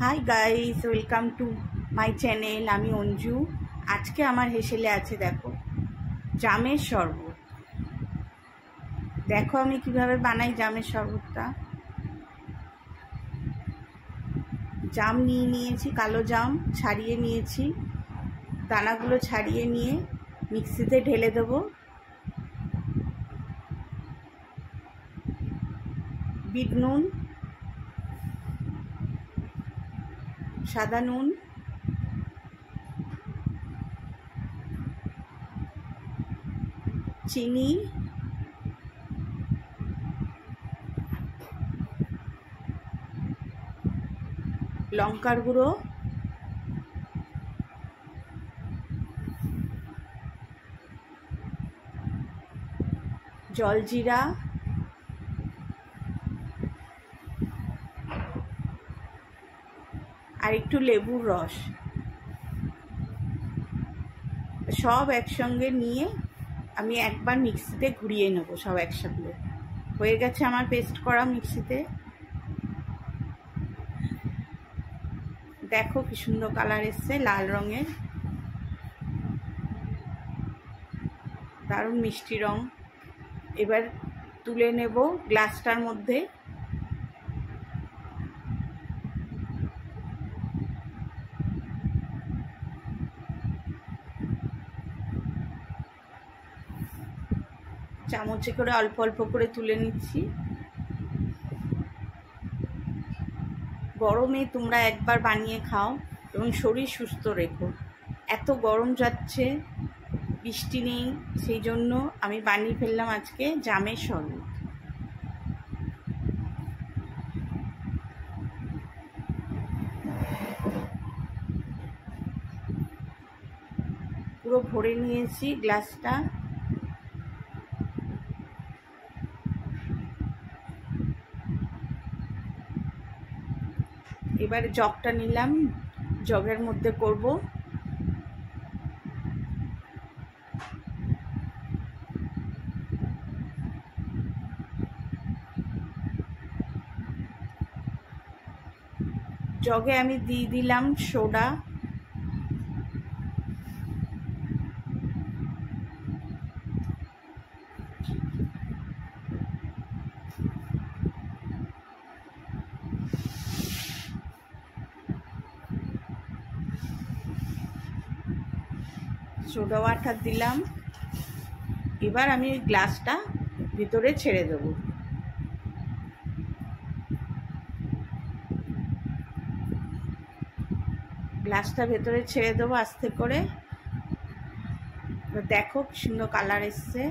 Hi guys, welcome to my channel. আমি অঞ্জু। আজকে আমার হেসেলে আছে দেখো জামের শরবত। দেখো আমি কিভাবে বানাই জামের শরবতটা। জাম নিয়ে নিয়েছি, কালো জাম ছাড়িয়ে নিয়েছি, দানাগুলো ছাড়িয়ে নিয়ে মিক্সিতে ঢেলে দেবো। বিট নুন, সাদা নুন, চিনি, লঙ্কার গুঁড়ো, জলজিরা, আর একটু লেবুর রস, সব একসঙ্গে নিয়ে আমি একবার মিক্সিতে ঘুরিয়ে নেব। সব একসাথে হয়ে গেছে আমার পেস্ট করা মিক্সিতে। দেখো কি সুন্দর কালার এসছে, লাল রঙের, দারুণ মিষ্টি রং। এবার তুলে নেব গ্লাসটার মধ্যে। চামচে করে অল্প অল্প করে তুলে নিচ্ছি। গরমে তোমরা একবার বানিয়ে খাও এবং শরীর সুস্থ রেখো। এত গরম যাচ্ছে, বৃষ্টি নেই, সেই জন্য আমি বানিয়ে ফেললাম আজকে জামের শরবত। পুরো ভরে নিয়েছি গ্লাসটা। এবার জগটা নিলাম, জগের মধ্যে করব। জগে আমি দিয়ে দিলাম সোডা, সোডা ওয়াটার দিলাম। এবার আমি ওই গ্লাসটা ভিতরে ছেড়ে দেবো। গ্লাসটা ভেতরে ছেড়ে দেবো আস্তে করে। দেখো কি সুন্দর কালার এসছে।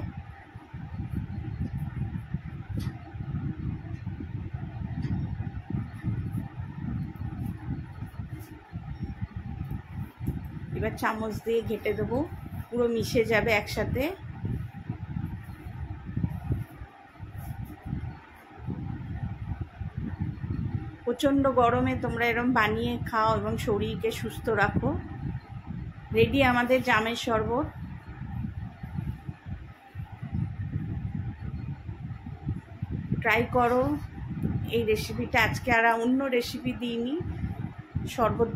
এবার চামচ দিয়ে ঘেঁটে দেবো, পুরো মিশে যাবে একসাথে। প্রচণ্ড গরমে তোমরা এরকম বানিয়ে খাও এবং শরীরকে সুস্থ রাখো। রেডি আমাদের জামের শরবত। ট্রাই করো এই রেসিপিটা। আজকে আর অন্য রেসিপি দিইনি, শরবত